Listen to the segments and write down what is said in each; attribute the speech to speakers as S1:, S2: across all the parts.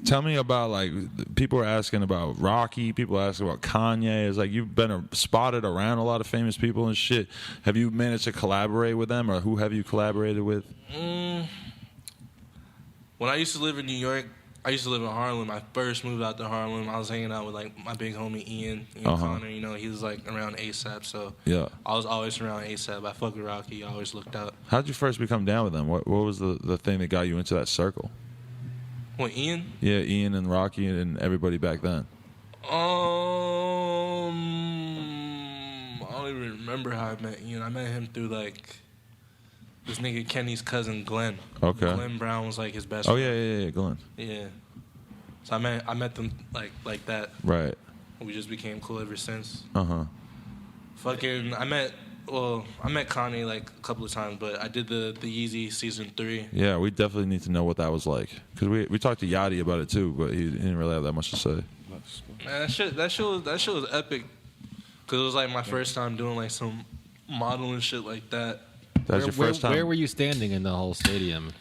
S1: Tell me about, like, people are asking about Rocky. People are asking about Kanye. It's like you've been spotted around a lot of famous people and shit. Have you managed to collaborate with them, or who have you collaborated with?
S2: When I used to live in New York, I used to live in Harlem. I first moved out to Harlem. I was hanging out with, like, my big homie Ian Connor. You know, he was, like, around ASAP, so
S1: Yeah.
S2: I was always around ASAP. I fucked with Rocky. I always looked out.
S1: How'd you first become down with them? What was the thing that got you into that circle?
S2: What, Ian?
S1: Yeah, Ian and Rocky and everybody back then.
S2: I don't even remember how I met Ian. I met him through, like, this nigga Kenny's cousin Glenn.
S1: Okay.
S2: Glenn Brown was, like, his best
S1: Oh,
S2: friend.
S1: yeah, Glenn.
S2: Yeah. So I met them like that.
S1: Right.
S2: We just became cool ever since.
S1: Uh-huh.
S2: Fucking, I met Kanye like a couple of times, but I did the Yeezy season 3.
S1: Yeah, we definitely need to know what that was like. Because we talked to Yachty about it too, but he didn't really have that much to say.
S2: Man, that shit was epic. Because it was like my first time doing like some modeling shit like that.
S1: That was your first time?
S3: Where were you standing in the whole stadium?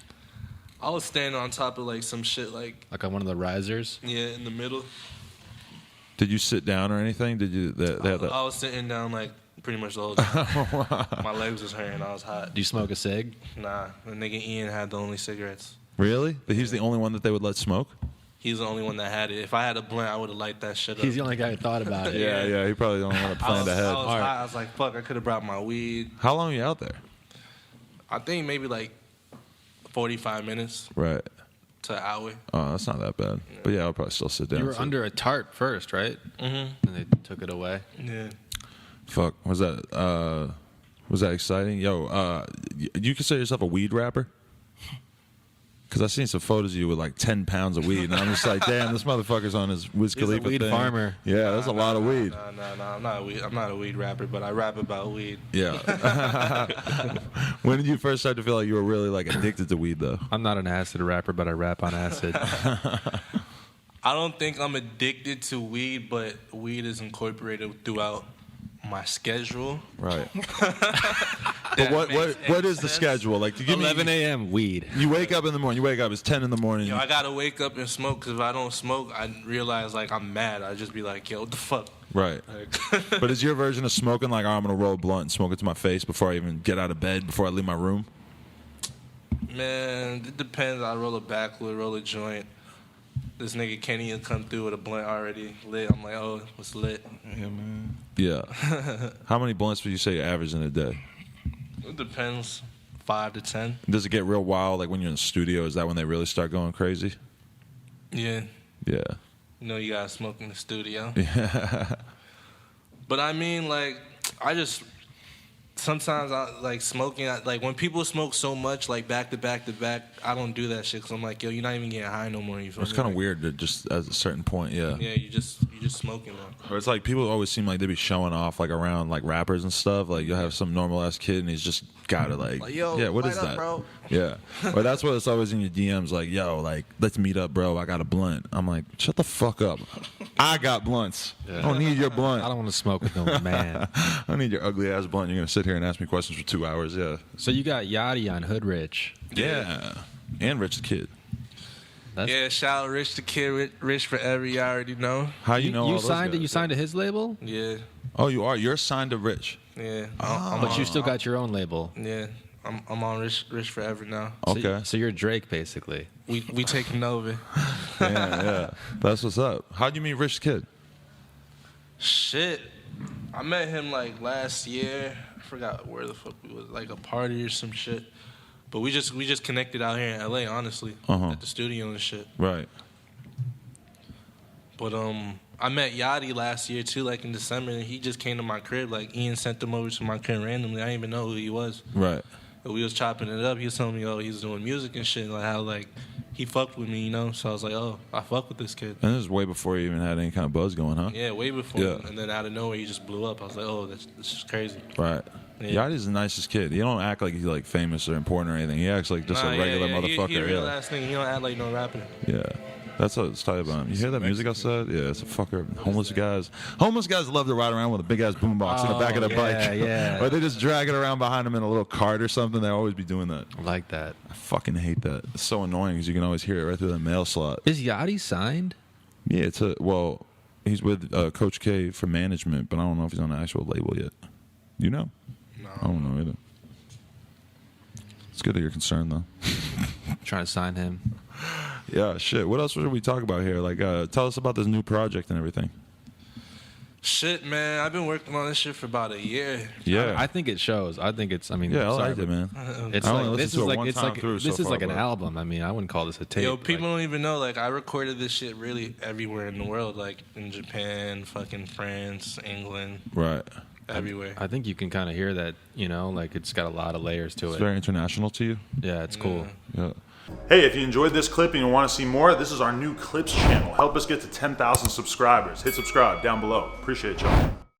S2: I was standing on top of like some shit like
S3: on one of the risers?
S2: Yeah, in the middle.
S1: Did you sit down or anything? Did you?
S2: I was sitting down like pretty much the whole time. My legs was hurting. I was hot.
S3: Do you smoke a cig?
S2: Nah, the nigga Ian had the only cigarettes.
S1: Really? He's the only one that they would let smoke?
S2: He's the only one that had it. If I had a blunt, I would have lighted that shit up.
S3: He's the only guy who thought about it.
S1: Yeah. He probably the only one that planned ahead.
S2: I was hot. I was like, fuck, I could have brought my weed.
S1: How long were you out there?
S2: I think maybe like 45 minutes.
S1: Right.
S2: To an hour.
S1: Oh, that's not that bad. Yeah. But yeah, I'll probably still sit down.
S3: You were under a tarp first, right?
S2: Mm-hmm.
S3: And they took it away.
S2: Yeah.
S1: Fuck. Was that exciting? Yo, you consider yourself a weed rapper? Because I've seen some photos of you with like 10 pounds of weed, and I'm just like, damn, this motherfucker's on his Wiz Khalifa
S3: He's a weed
S1: thing.
S3: farmer.
S1: Yeah, that's a lot of weed.
S2: No, I'm not a weed rapper, but I rap about weed.
S1: Yeah. When did you first start to feel like you were really like addicted to weed, though?
S3: I'm not an acid rapper, but I rap on acid.
S2: I don't think I'm addicted to weed, but weed is incorporated throughout my schedule.
S1: Right. But what is the schedule? Like, to give
S3: 11 a.m. weed.
S1: You wake up in the morning. You wake up. It's 10 in the morning.
S2: Yo, I gotta wake up and smoke, because if I don't smoke, I realize like I'm mad. I just be like, yo, what the fuck?
S1: Right.
S2: Like,
S1: But is your version of smoking like, oh, I'm gonna roll a blunt and smoke it to my face before I even get out of bed, before I leave my room?
S2: man, it depends. I roll a backwood, roll a joint. This nigga Kenny will come through with a blunt already lit. I'm like, oh, it's lit.
S4: Yeah, man.
S1: Yeah. How many blunts would you say you average in a day?
S2: It depends. 5 to 10.
S1: Does it get real wild, like when you're in the studio? Is that when they really start going crazy?
S2: Yeah.
S1: Yeah.
S2: You know you gotta smoke in the studio.
S1: Yeah.
S2: But I mean, like, sometimes I like smoking. Like when people smoke so much, like back to back to back, I don't do that shit because I'm like, yo, you're not even getting high no more. You feel
S1: It's
S2: me?
S1: kind of
S2: Like,
S1: weird to just at a certain point, yeah.
S2: Yeah, you just smoking though.
S1: Or it's like people always seem like they be showing off like around like rappers and stuff. Like you'll have some normal ass kid and he's just got it like
S2: yo,
S1: yeah, what is
S2: light up,
S1: that?
S2: bro.
S1: Yeah. But that's what it's always in your DMs like, yo, like let's meet up, bro. I got a blunt. I'm like, shut the fuck up. I got blunts.
S3: Yeah.
S1: I don't need your blunt.
S3: I don't want to smoke with no man.
S1: I don't need your ugly ass blunt. You're gonna sit here and ask me questions for 2 hours. Yeah.
S3: So you got Yachty on Hood Rich.
S1: Yeah. And Rich the Kid.
S2: Yeah, shout out Rich the Kid, Rich Forever. You already know.
S1: How you know all
S3: You
S1: those
S3: signed
S1: guys?
S3: it. You signed to his label,
S2: Yeah,
S1: Oh, you are. You're signed to Rich.
S2: yeah.
S3: but you still got your own label.
S2: Yeah, I'm on Rich Forever now.
S1: Okay.
S3: So you're Drake basically.
S2: We taking over.
S1: Yeah. That's what's up. How'd you meet Rich the Kid?
S2: Shit, I met him like last year. I forgot where the fuck we was, like a party or some shit. But we just connected out here in LA, honestly, at the studio and shit.
S1: Right.
S2: But I met Yachty last year too, like in December, and he just came to my crib. Like Ian sent him over to my crib randomly. I didn't even know who he was.
S1: Right.
S2: But we was chopping it up. He was telling me, oh, he's doing music and shit, like how like he fucked with me, you know. So I was like, oh, I fuck with this kid.
S1: And this is way before you even had any kind of buzz going, huh?
S2: Yeah, way before.
S1: Yeah.
S2: And then out of nowhere, he just blew up. I was like, oh, this is crazy.
S1: Right.
S2: Yeah.
S1: Yachty's the nicest kid. He don't act like he's like famous or important or anything. He acts like just a regular motherfucker.
S2: He a real ass nigga. He don't act like no rapper.
S1: Yeah. That's what it's tight about. You hear that music outside? Yeah, it's a fucker. Homeless guys. Homeless guys love to ride around with a big ass boombox in the back of their bike.
S3: Yeah.
S1: Or they just drag it around behind them in a little cart or something. They always be doing that.
S3: I like that.
S1: I fucking hate that. It's so annoying because you can always hear it right through the mail slot.
S3: Is Yachty signed?
S1: Yeah, he's with Coach K for management, but I don't know if he's on the actual label yet. You know?
S2: No.
S1: I don't know either. It's good that you're concerned, though.
S3: Trying to sign him.
S1: Yeah, shit. What else should we talk about here? Like, tell us about this new project and everything.
S2: Shit, man. I've been working on this shit for about a year.
S1: Yeah.
S3: I think it shows. I think it's. I mean,
S1: Yeah, I
S3: sorry,
S1: liked it, man.
S3: It's
S1: I only
S3: like
S1: listened
S3: this
S1: to
S3: is
S1: it
S3: like
S1: one
S3: it's
S1: time
S3: like
S1: through so
S3: this is
S1: far,
S3: like an
S1: but-
S3: album. I mean, I wouldn't call this a tape.
S2: Yo, people
S3: like,
S2: don't even know. Like, I recorded this shit really everywhere in the world. Like, in Japan, fucking France, England,
S1: Right.
S2: everywhere.
S3: I think you can kind of hear that. You know, like it's got a lot of layers to
S1: It's
S3: it.
S1: very international to you.
S3: Yeah, it's cool.
S1: Yeah.
S4: Hey, if you enjoyed this clip and you want to see more, this is our new Clips channel. Help us get to 10,000 subscribers. Hit subscribe down below. Appreciate y'all.